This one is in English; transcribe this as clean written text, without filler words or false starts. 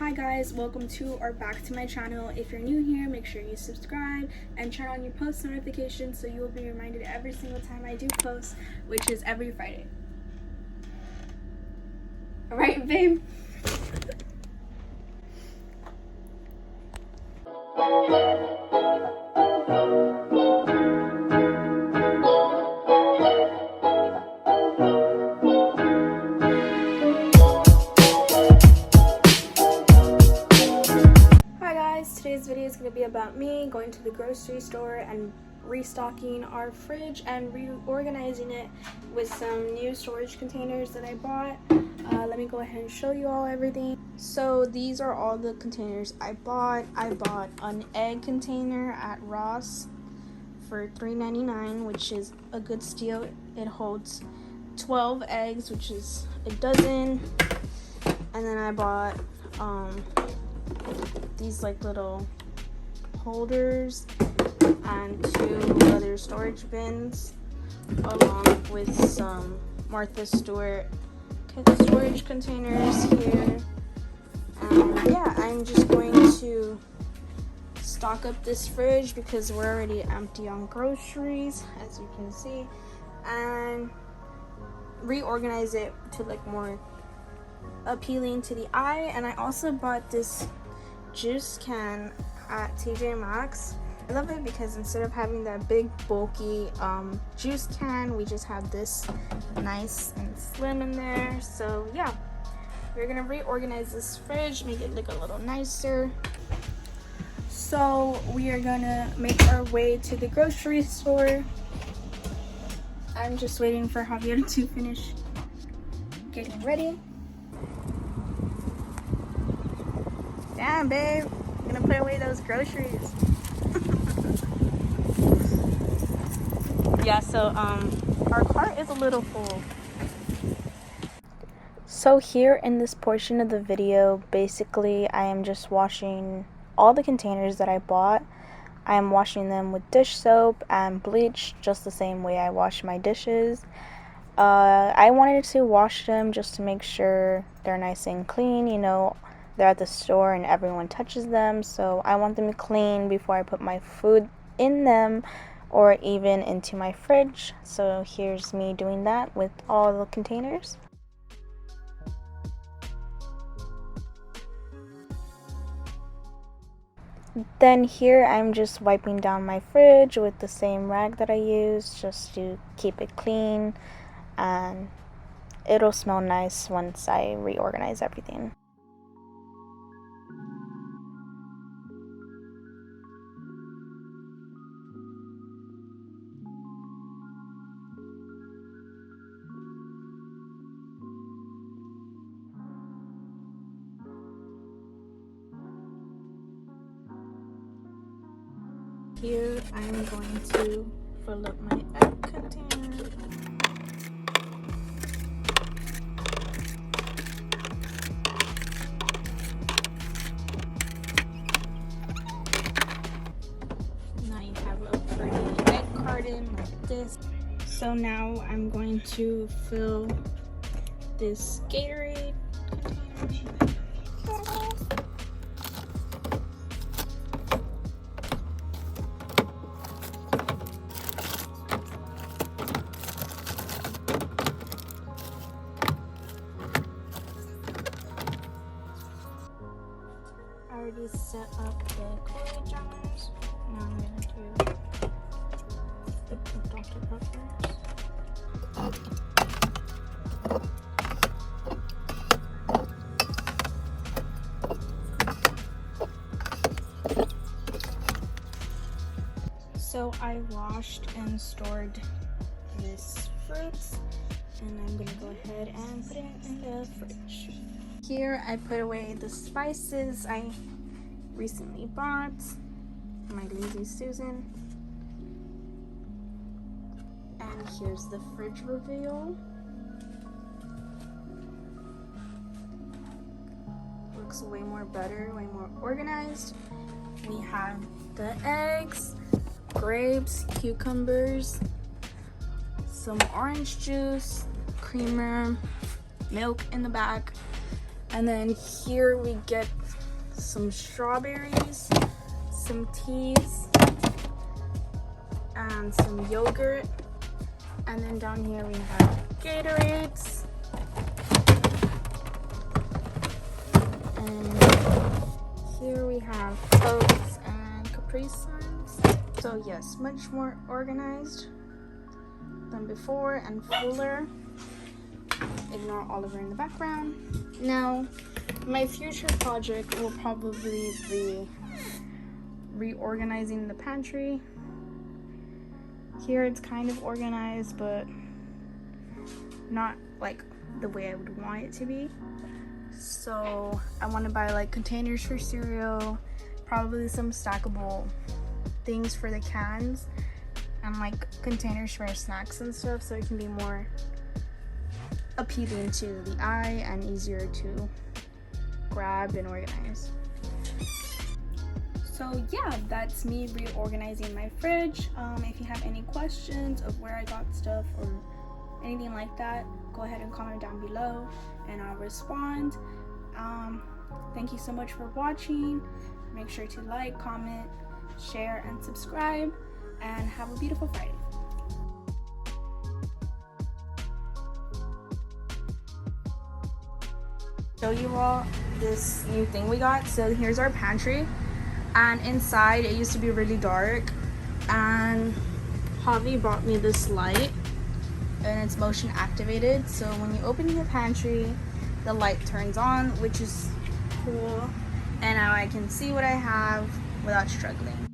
Hi guys, welcome to or back to my channel. If you're new here, make sure you subscribe and turn on your post notifications so you will be reminded every single time I do post, which is every Friday. Alright, babe? Today's video is going to be about me going to the grocery store and restocking our fridge and reorganizing it with some new storage containers that I bought. Let me go ahead and show you all everything. So these are all the containers I bought. I bought an egg container at Ross for $3.99, which is a good steal. It holds 12 eggs, which is a dozen. And then I bought these like little holders and 2 other storage bins, along with some Martha Stewart storage containers here. And yeah, I'm just going to stock up this fridge because we're already empty on groceries, as you can see, and reorganize it to look more appealing to the eye. And I also bought this juice can at TJ Maxx. I love it because instead of having that big bulky juice can, we just have this nice and slim in there. So yeah, we're gonna reorganize this fridge, make it look a little nicer. So we are gonna make our way to the grocery store. I'm just waiting for Javier to finish getting ready. Damn, babe, I'm gonna put away those groceries. Yeah, so our cart is a little full. So here in this portion of the video, basically I am just washing all the containers that I bought. I am washing them with dish soap and bleach, just the same way I wash my dishes. I wanted to wash them just to make sure they're nice and clean. You know, they're at the store and everyone touches them, so I want them clean before I put my food in them or even into my fridge. So here's me doing that with all the containers. Then here I'm just wiping down my fridge with the same rag that I used just to keep it clean, and it'll smell nice once I reorganize everything. Here I'm going to fill up my egg container. Now you have a pretty egg carton like this. So now I'm going to fill this Gatorade container. I already set up the cookie jars. Now I'm going to do the Dr. Peppers. So I washed and stored this fruit, and I'm going to go ahead and put it in the fridge. Here I put away the spices I recently bought, my Lazy Susan. And here's the fridge reveal. Looks way more better, way more organized. We have the eggs, grapes, cucumbers, some orange juice, creamer, milk in the back, And then here we get some strawberries, some teas, and some yogurt. And then down here we have Gatorades. And here we have Cokes and Capri Suns. So yes, much more organized than before and fuller. Ignore Oliver in the background. Now, my future project will probably be reorganizing the pantry. Here it's kind of organized, but not like the way I would want it to be. So I want to buy like containers for cereal, probably some stackable things for the cans, and like containers for snacks and stuff, so it can be more appealing to the eye and easier to grab and organize. So yeah, that's me reorganizing my fridge. If you have any questions of where I got stuff or anything like that, go ahead and comment down below and I'll respond. Thank you so much for watching. Make sure to like, comment, share, and subscribe, and have a beautiful Friday. Show you all this new thing we got. So here's our pantry, and inside it used to be really dark, and Javi brought me this light, and it's motion activated, so when you open the pantry the light turns on, which is cool, and now I can see what I have without struggling.